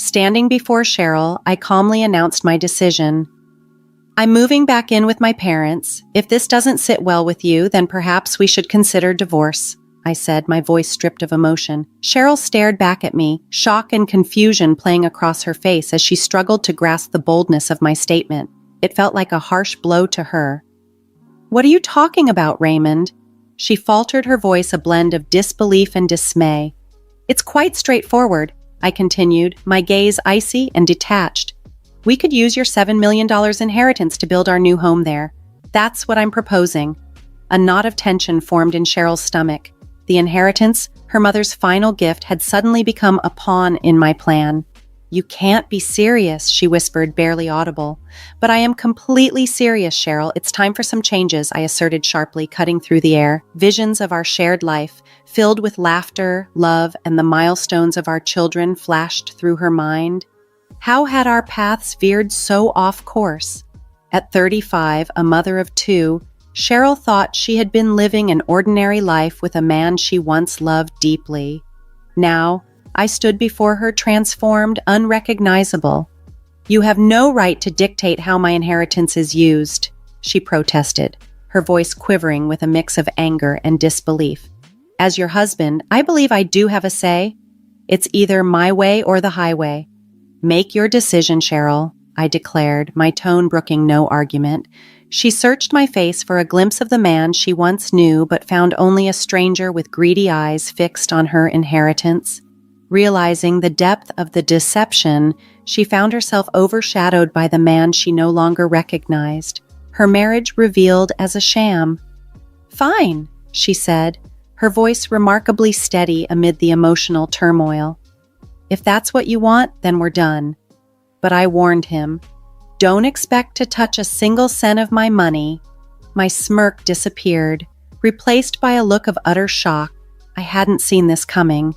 Standing before Cheryl, I calmly announced my decision. I'm moving back in with my parents. If this doesn't sit well with you, then perhaps we should consider divorce, I said, my voice stripped of emotion. Cheryl stared back at me, shock and confusion playing across her face as she struggled to grasp the boldness of my statement. It felt like a harsh blow to her. What are you talking about, Raymond? She faltered, her voice a blend of disbelief and dismay. It's quite straightforward, I continued, my gaze icy and detached. We could use your $7 million inheritance to build our new home there. That's what I'm proposing. A knot of tension formed in Cheryl's stomach. The inheritance, her mother's final gift, had suddenly become a pawn in my plan. You can't be serious, she whispered, barely audible. But I am completely serious, Cheryl. It's time for some changes, I asserted sharply, cutting through the air. Visions of our shared life, filled with laughter, love, and the milestones of our children flashed through her mind. How had our paths veered so off course? At 35, a mother of two, Cheryl thought she had been living an ordinary life with a man she once loved deeply. Now, I stood before her transformed, unrecognizable. You have no right to dictate how my inheritance is used, she protested, her voice quivering with a mix of anger and disbelief. As your husband, I believe I do have a say. It's either my way or the highway. Make your decision, Cheryl, I declared, my tone brooking no argument. She searched my face for a glimpse of the man she once knew but found only a stranger with greedy eyes fixed on her inheritance. Realizing the depth of the deception, she found herself overshadowed by the man she no longer recognized, her marriage revealed as a sham. Fine, she said, her voice remarkably steady amid the emotional turmoil. If that's what you want, then we're done. But I warned him, don't expect to touch a single cent of my money. My smirk disappeared, replaced by a look of utter shock. I hadn't seen this coming.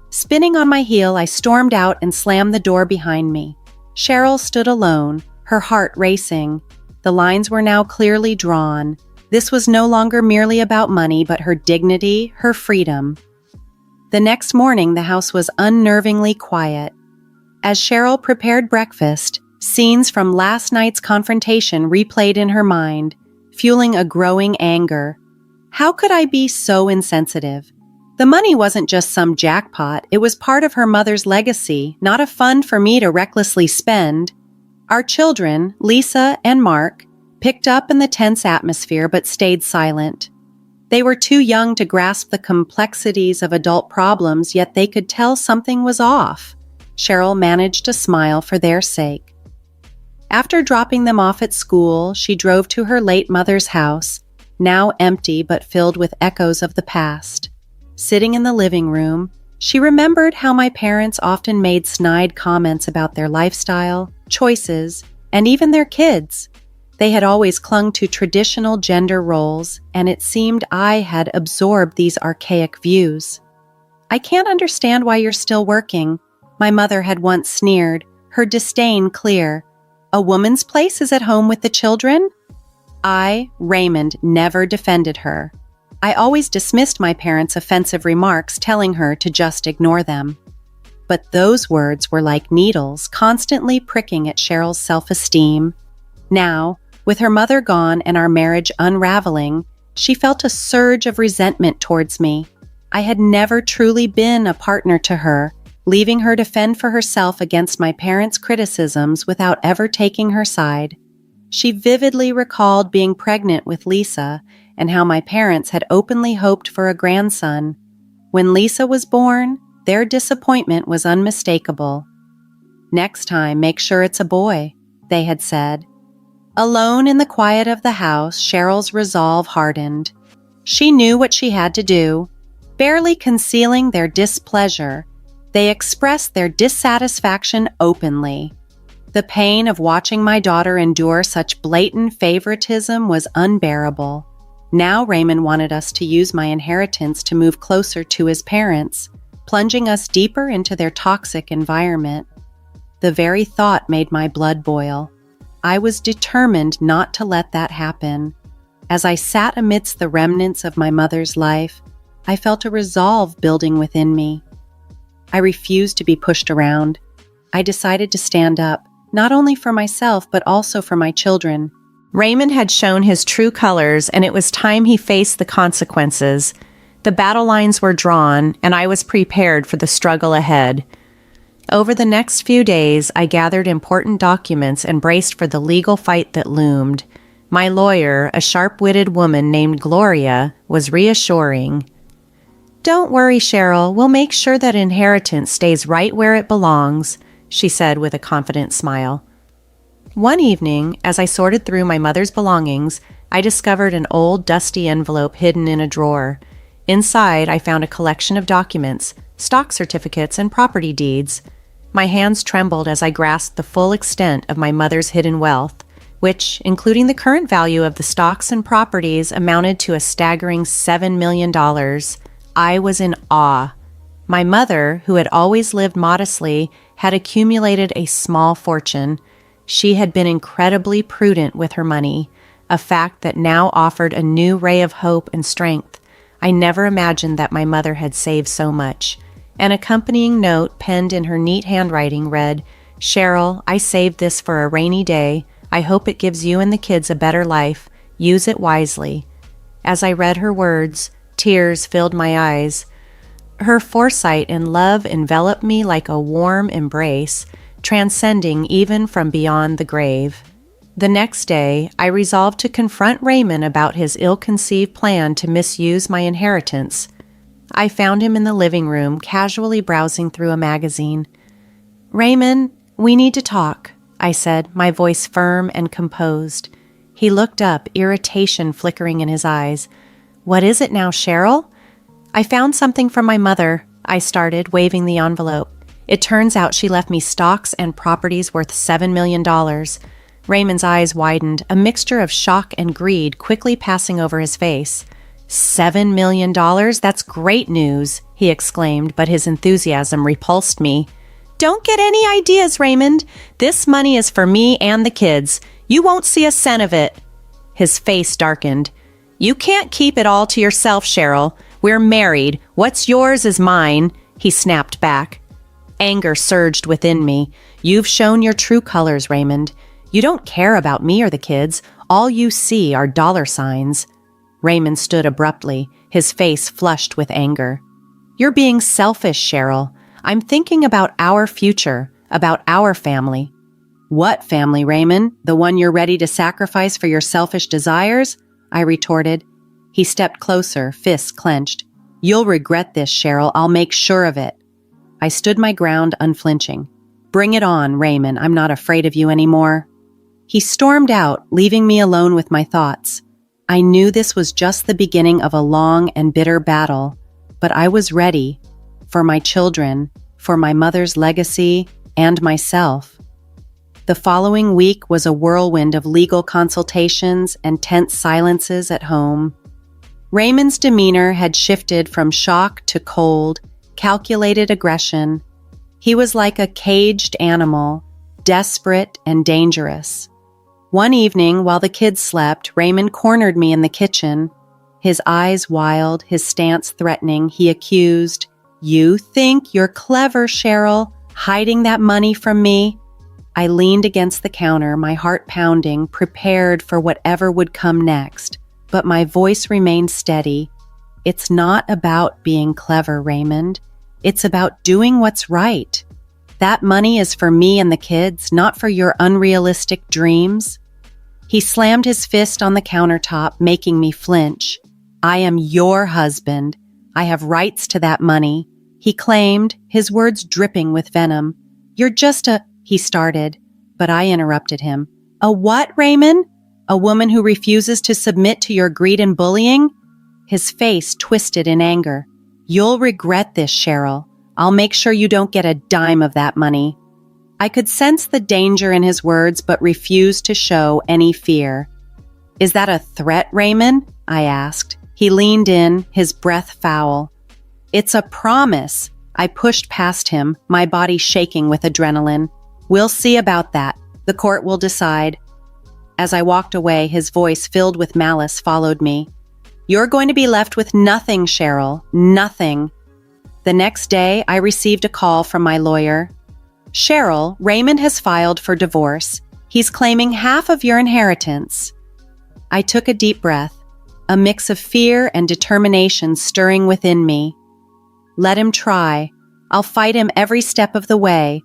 Spinning on my heel, I stormed out and slammed the door behind me. Cheryl stood alone, her heart racing. The lines were now clearly drawn. This was no longer merely about money, but her dignity, her freedom. The next morning, the house was unnervingly quiet. As Cheryl prepared breakfast, scenes from last night's confrontation replayed in her mind, fueling a growing anger. How could I be so insensitive? The money wasn't just some jackpot, it was part of her mother's legacy, not a fund for me to recklessly spend. Our children, Lisa and Mark, picked up in the tense atmosphere but stayed silent. They were too young to grasp the complexities of adult problems, yet they could tell something was off. Cheryl managed to smile for their sake. After dropping them off at school, she drove to her late mother's house, now empty but filled with echoes of the past. Sitting in the living room, she remembered how my parents often made snide comments about their lifestyle, choices, and even their kids. They had always clung to traditional gender roles, and it seemed I had absorbed these archaic views. I can't understand why you're still working, my mother had once sneered, her disdain clear. A woman's place is at home with the children? I, Raymond, never defended her. I always dismissed my parents' offensive remarks, telling her to just ignore them. But those words were like needles, constantly pricking at Cheryl's self-esteem. Now, with her mother gone and our marriage unraveling, she felt a surge of resentment towards me. I had never truly been a partner to her, leaving her to fend for herself against my parents' criticisms without ever taking her side. She vividly recalled being pregnant with Lisa and how my parents had openly hoped for a grandson. When Lisa was born, their disappointment was unmistakable. Next time, make sure it's a boy, they had said. Alone in the quiet of the house, Cheryl's resolve hardened. She knew what she had to do. Barely concealing their displeasure, they expressed their dissatisfaction openly. The pain of watching my daughter endure such blatant favoritism was unbearable. Now Raymond wanted us to use my inheritance to move closer to his parents, plunging us deeper into their toxic environment. The very thought made my blood boil. I was determined not to let that happen. As I sat amidst the remnants of my mother's life, I felt a resolve building within me. I refused to be pushed around. I decided to stand up, not only for myself, but also for my children. Raymond had shown his true colors, and it was time he faced the consequences. The battle lines were drawn, and I was prepared for the struggle ahead. Over the next few days, I gathered important documents and braced for the legal fight that loomed. My lawyer, a sharp-witted woman named Gloria, was reassuring. "Don't worry, Cheryl. We'll make sure that inheritance stays right where it belongs," she said with a confident smile. One evening, as I sorted through my mother's belongings, I discovered an old, dusty envelope hidden in a drawer. Inside, I found a collection of documents, stock certificates, and property deeds. My hands trembled as I grasped the full extent of my mother's hidden wealth, which, including the current value of the stocks and properties, amounted to a staggering $7 million. I was in awe. My mother, who had always lived modestly, had accumulated a small fortune. She had been incredibly prudent with her money, a fact that now offered a new ray of hope and strength. I never imagined that my mother had saved so much. An accompanying note penned in her neat handwriting read, "Cheryl, I saved this for a rainy day. I hope it gives you and the kids a better life. Use it wisely." As I read her words, tears filled my eyes. Her foresight and love enveloped me like a warm embrace, transcending even from beyond the grave. The next day, I resolved to confront Raymond about his ill-conceived plan to misuse my inheritance. I found him in the living room, casually browsing through a magazine. "Raymond, we need to talk," I said, my voice firm and composed. He looked up, irritation flickering in his eyes. "What is it now, Cheryl?" "I found something from my mother," I started, waving the envelope. "It turns out she left me stocks and properties worth $7 million. Raymond's eyes widened, a mixture of shock and greed quickly passing over his face. $7 million? That's great news, he exclaimed, but his enthusiasm repulsed me. "Don't get any ideas, Raymond. This money is for me and the kids. You won't see a cent of it." His face darkened. "You can't keep it all to yourself, Cheryl. We're married. What's yours is mine," he snapped back. Anger surged within me. "You've shown your true colors, Raymond. You don't care about me or the kids. All you see are dollar signs." Raymond stood abruptly, his face flushed with anger. "You're being selfish, Cheryl. I'm thinking about our future, about our family." "What family, Raymond? The one you're ready to sacrifice for your selfish desires?" I retorted. He stepped closer, fists clenched. "You'll regret this, Cheryl. I'll make sure of it." I stood my ground, unflinching. "Bring it on, Raymond. I'm not afraid of you anymore." He stormed out, leaving me alone with my thoughts. I knew this was just the beginning of a long and bitter battle, but I was ready for my children, for my mother's legacy, and myself. The following week was a whirlwind of legal consultations and tense silences at home. Raymond's demeanor had shifted from shock to cold, calculated aggression. He was like a caged animal, desperate and dangerous. One evening, while the kids slept, Raymond cornered me in the kitchen. His eyes wild, his stance threatening, he accused, "You think you're clever, Cheryl, hiding that money from me?" I leaned against the counter, my heart pounding, prepared for whatever would come next. But my voice remained steady. "It's not about being clever, Raymond. It's about doing what's right. That money is for me and the kids, not for your unrealistic dreams." He slammed his fist on the countertop, making me flinch. "I am your husband. I have rights to that money," he claimed, his words dripping with venom. "You're just a—" he started, but I interrupted him. "A what, Raymond? A woman who refuses to submit to your greed and bullying?" His face twisted in anger. "You'll regret this, Cheryl. I'll make sure you don't get a dime of that money." I could sense the danger in his words, but refused to show any fear. "Is that a threat, Raymond?" I asked. He leaned in, his breath foul. "It's a promise." I pushed past him, my body shaking with adrenaline. "We'll see about that. The court will decide." As I walked away, his voice filled with malice followed me. "You're going to be left with nothing, Cheryl. Nothing." The next day, I received a call from my lawyer. Cheryl, Raymond has filed for divorce. He's claiming half of your inheritance. I took a deep breath, a mix of fear and determination stirring within me. Let him try. I'll fight him every step of the way.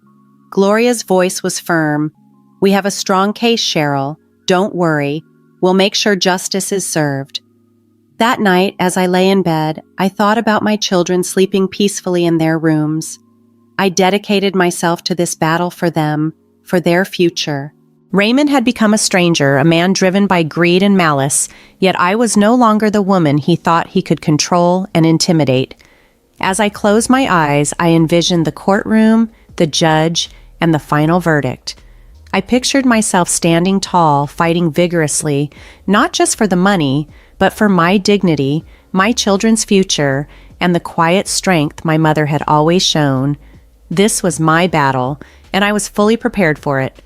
Gloria's voice was firm. We have a strong case, Cheryl. Don't worry. We'll make sure justice is served. That night, as I lay in bed, I thought about my children sleeping peacefully in their rooms. I dedicated myself to this battle for them, for their future. Raymond had become a stranger, a man driven by greed and malice, yet I was no longer the woman he thought he could control and intimidate. As I closed my eyes, I envisioned the courtroom, the judge, and the final verdict. I pictured myself standing tall, fighting vigorously, not just for the money, but for my dignity, my children's future, and the quiet strength my mother had always shown. This was my battle, and I was fully prepared for it.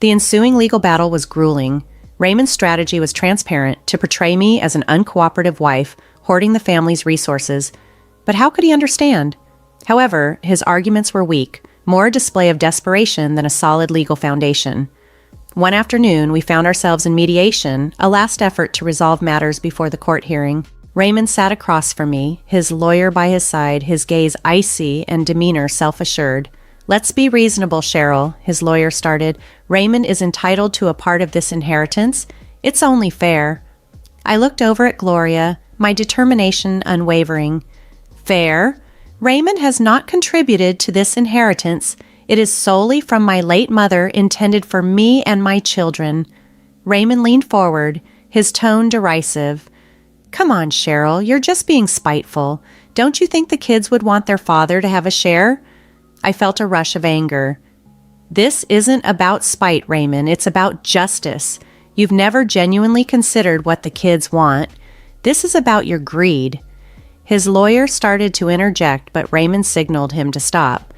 The ensuing legal battle was grueling. Raymond's strategy was transparent, to portray me as an uncooperative wife, hoarding the family's resources. But how could he understand? However, his arguments were weak, more a display of desperation than a solid legal foundation. One afternoon, we found ourselves in mediation, a last effort to resolve matters before the court hearing. Raymond sat across from me, his lawyer by his side, his gaze icy and demeanor self-assured. "Let's be reasonable, Cheryl," his lawyer started. "Raymond is entitled to a part of this inheritance. It's only fair." I looked over at Gloria, my determination unwavering. "Fair? Raymond has not contributed to this inheritance. It is solely from my late mother, intended for me and my children." Raymond leaned forward, his tone derisive. "Come on, Cheryl, you're just being spiteful. Don't you think the kids would want their father to have a share?" I felt a rush of anger. "This isn't about spite, Raymond. It's about justice. You've never genuinely considered what the kids want. This is about your greed." His lawyer started to interject, but Raymond signaled him to stop.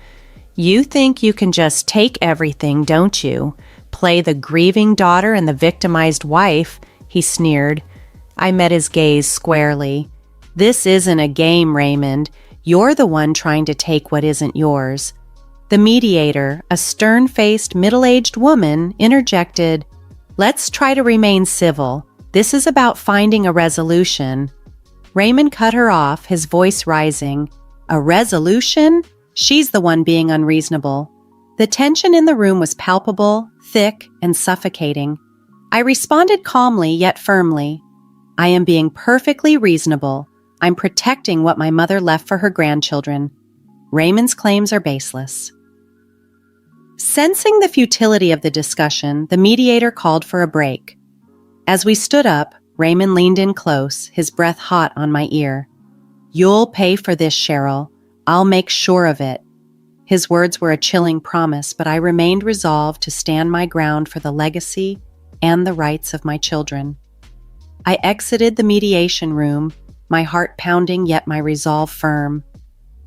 "You think you can just take everything, don't you? Play the grieving daughter and the victimized wife," he sneered. I met his gaze squarely. "This isn't a game, Raymond. You're the one trying to take what isn't yours." The mediator, a stern-faced, middle-aged woman, interjected, "Let's try to remain civil. This is about finding a resolution." Raymond cut her off, his voice rising. "A resolution? She's the one being unreasonable." The tension in the room was palpable, thick, and suffocating. I responded calmly yet firmly. "I am being perfectly reasonable. I'm protecting what my mother left for her grandchildren. Raymond's claims are baseless." Sensing the futility of the discussion, the mediator called for a break. As we stood up, Raymond leaned in close, his breath hot on my ear. "You'll pay for this, Cheryl. I'll make sure of it." His words were a chilling promise, but I remained resolved to stand my ground for the legacy and the rights of my children. I exited the mediation room, my heart pounding yet my resolve firm.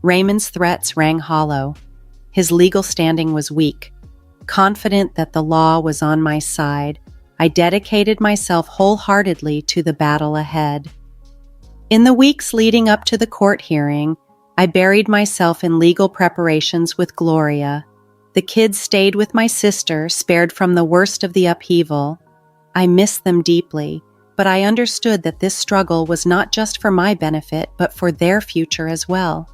Raymond's threats rang hollow. His legal standing was weak. Confident that the law was on my side, I dedicated myself wholeheartedly to the battle ahead. In the weeks leading up to the court hearing, I buried myself in legal preparations with Gloria. The kids stayed with my sister, spared from the worst of the upheaval. I missed them deeply, but I understood that this struggle was not just for my benefit, but for their future as well.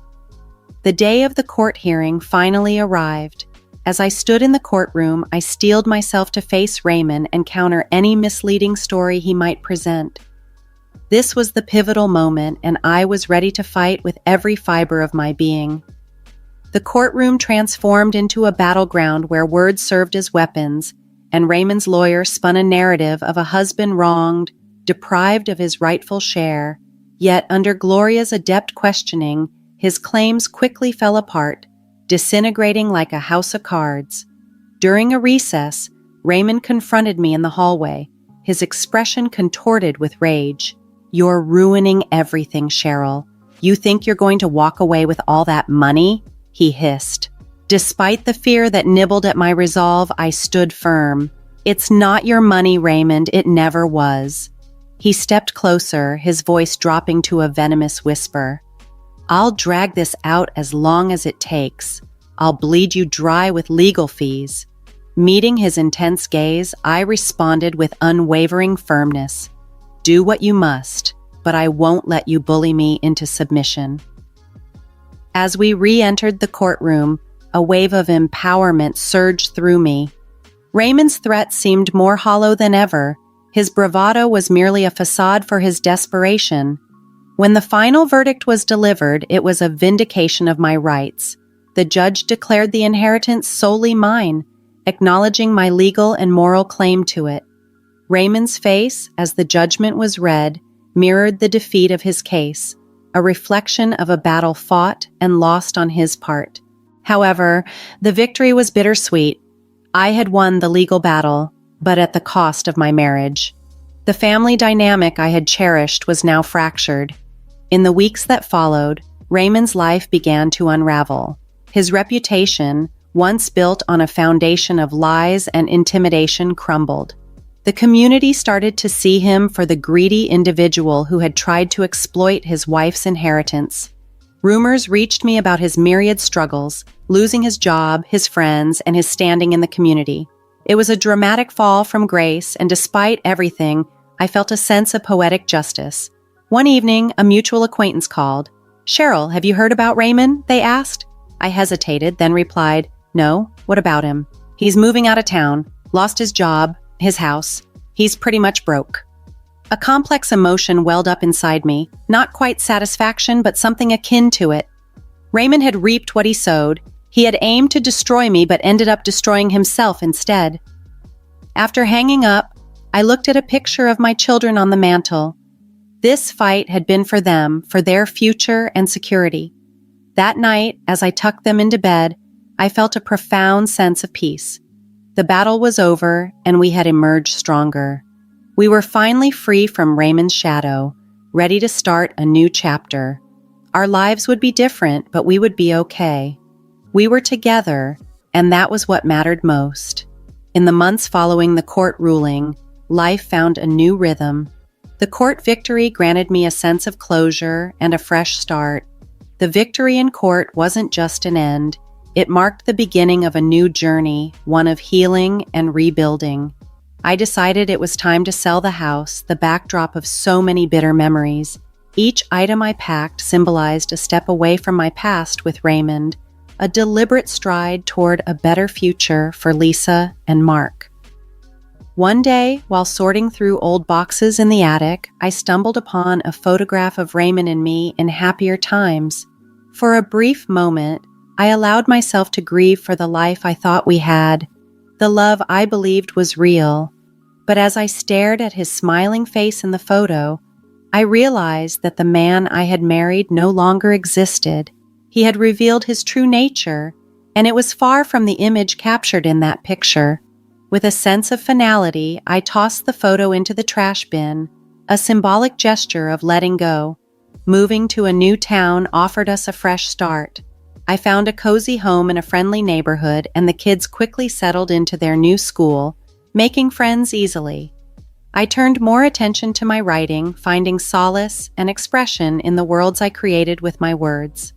The day of the court hearing finally arrived. As I stood in the courtroom, I steeled myself to face Raymond and counter any misleading story he might present. This was the pivotal moment, and I was ready to fight with every fiber of my being. The courtroom transformed into a battleground where words served as weapons, and Raymond's lawyer spun a narrative of a husband wronged, deprived of his rightful share. Yet, under Gloria's adept questioning, his claims quickly fell apart, disintegrating like a house of cards. During a recess, Raymond confronted me in the hallway, his expression contorted with rage. "You're ruining everything, Cheryl. You think you're going to walk away with all that money?" he hissed. Despite the fear that nibbled at my resolve, I stood firm. "It's not your money, Raymond. It never was." He stepped closer, his voice dropping to a venomous whisper. "I'll drag this out as long as it takes. I'll bleed you dry with legal fees." Meeting his intense gaze, I responded with unwavering firmness. "Do what you must, but I won't let you bully me into submission." As we re-entered the courtroom, a wave of empowerment surged through me. Raymond's threat seemed more hollow than ever. His bravado was merely a facade for his desperation. When the final verdict was delivered, it was a vindication of my rights. The judge declared the inheritance solely mine, acknowledging my legal and moral claim to it. Raymond's face, as the judgment was read, mirrored the defeat of his case, a reflection of a battle fought and lost on his part. However, the victory was bittersweet. I had won the legal battle, but at the cost of my marriage. The family dynamic I had cherished was now fractured. In the weeks that followed, Raymond's life began to unravel. His reputation, once built on a foundation of lies and intimidation, crumbled. The community started to see him for the greedy individual who had tried to exploit his wife's inheritance. Rumors reached me about his myriad struggles, losing his job, his friends, and his standing in the community. It was a dramatic fall from grace, and despite everything, I felt a sense of poetic justice. One evening, a mutual acquaintance called. "Cheryl, have you heard about Raymond?" they asked. I hesitated, then replied, "No, what about him?" "He's moving out of town, lost his job, his house. He's pretty much broke." A complex emotion welled up inside me, not quite satisfaction, but something akin to it. Raymond had reaped what he sowed. He had aimed to destroy me, but ended up destroying himself instead. After hanging up, I looked at a picture of my children on the mantel. This fight had been for them, for their future and security. That night, as I tucked them into bed, I felt a profound sense of peace. The battle was over, and we had emerged stronger. We were finally free from Raymond's shadow, ready to start a new chapter. Our lives would be different, but we would be okay. We were together, and that was what mattered most. In the months following the court ruling, life found a new rhythm. The court victory granted me a sense of closure and a fresh start. The victory in court wasn't just an end. It marked the beginning of a new journey, one of healing and rebuilding. I decided it was time to sell the house, the backdrop of so many bitter memories. Each item I packed symbolized a step away from my past with Raymond, a deliberate stride toward a better future for Lisa and Mark. One day, while sorting through old boxes in the attic, I stumbled upon a photograph of Raymond and me in happier times. For a brief moment, I allowed myself to grieve for the life I thought we had, the love I believed was real. But as I stared at his smiling face in the photo, I realized that the man I had married no longer existed. He had revealed his true nature, and it was far from the image captured in that picture. With a sense of finality, I tossed the photo into the trash bin, a symbolic gesture of letting go. Moving to a new town offered us a fresh start. I found a cozy home in a friendly neighborhood, and the kids quickly settled into their new school, making friends easily. I turned more attention to my writing, finding solace and expression in the worlds I created with my words.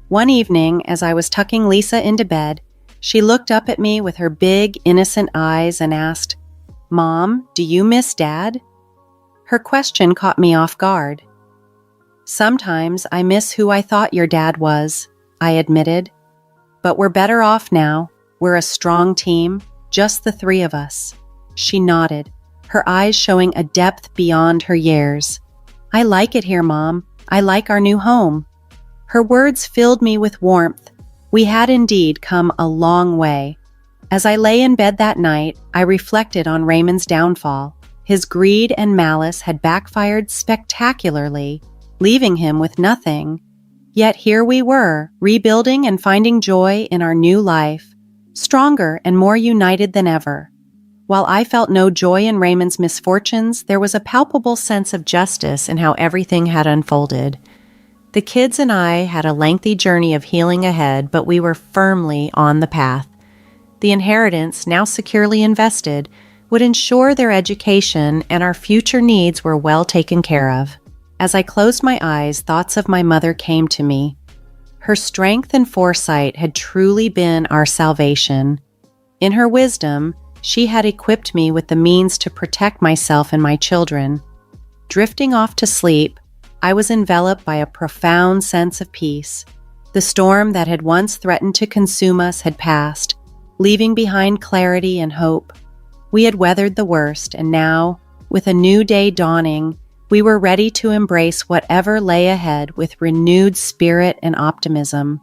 One evening, as I was tucking Lisa into bed, she looked up at me with her big, innocent eyes and asked, "Mom, do you miss Dad?" Her question caught me off guard. "Sometimes I miss who I thought your dad was," I admitted. "But we're better off now. We're a strong team, just the three of us." She nodded, her eyes showing a depth beyond her years. "I like it here, Mom. I like our new home." Her words filled me with warmth. We had indeed come a long way. As I lay in bed that night, I reflected on Raymond's downfall. His greed and malice had backfired spectacularly, leaving him with nothing. Yet here we were, rebuilding and finding joy in our new life, stronger and more united than ever. While I felt no joy in Raymond's misfortunes, there was a palpable sense of justice in how everything had unfolded. The kids and I had a lengthy journey of healing ahead, but we were firmly on the path. The inheritance, now securely invested, would ensure their education, and our future needs were well taken care of. As I closed my eyes, thoughts of my mother came to me. Her strength and foresight had truly been our salvation. In her wisdom, she had equipped me with the means to protect myself and my children. Drifting off to sleep, I was enveloped by a profound sense of peace. The storm that had once threatened to consume us had passed, leaving behind clarity and hope. We had weathered the worst, and now, with a new day dawning, we were ready to embrace whatever lay ahead with renewed spirit and optimism.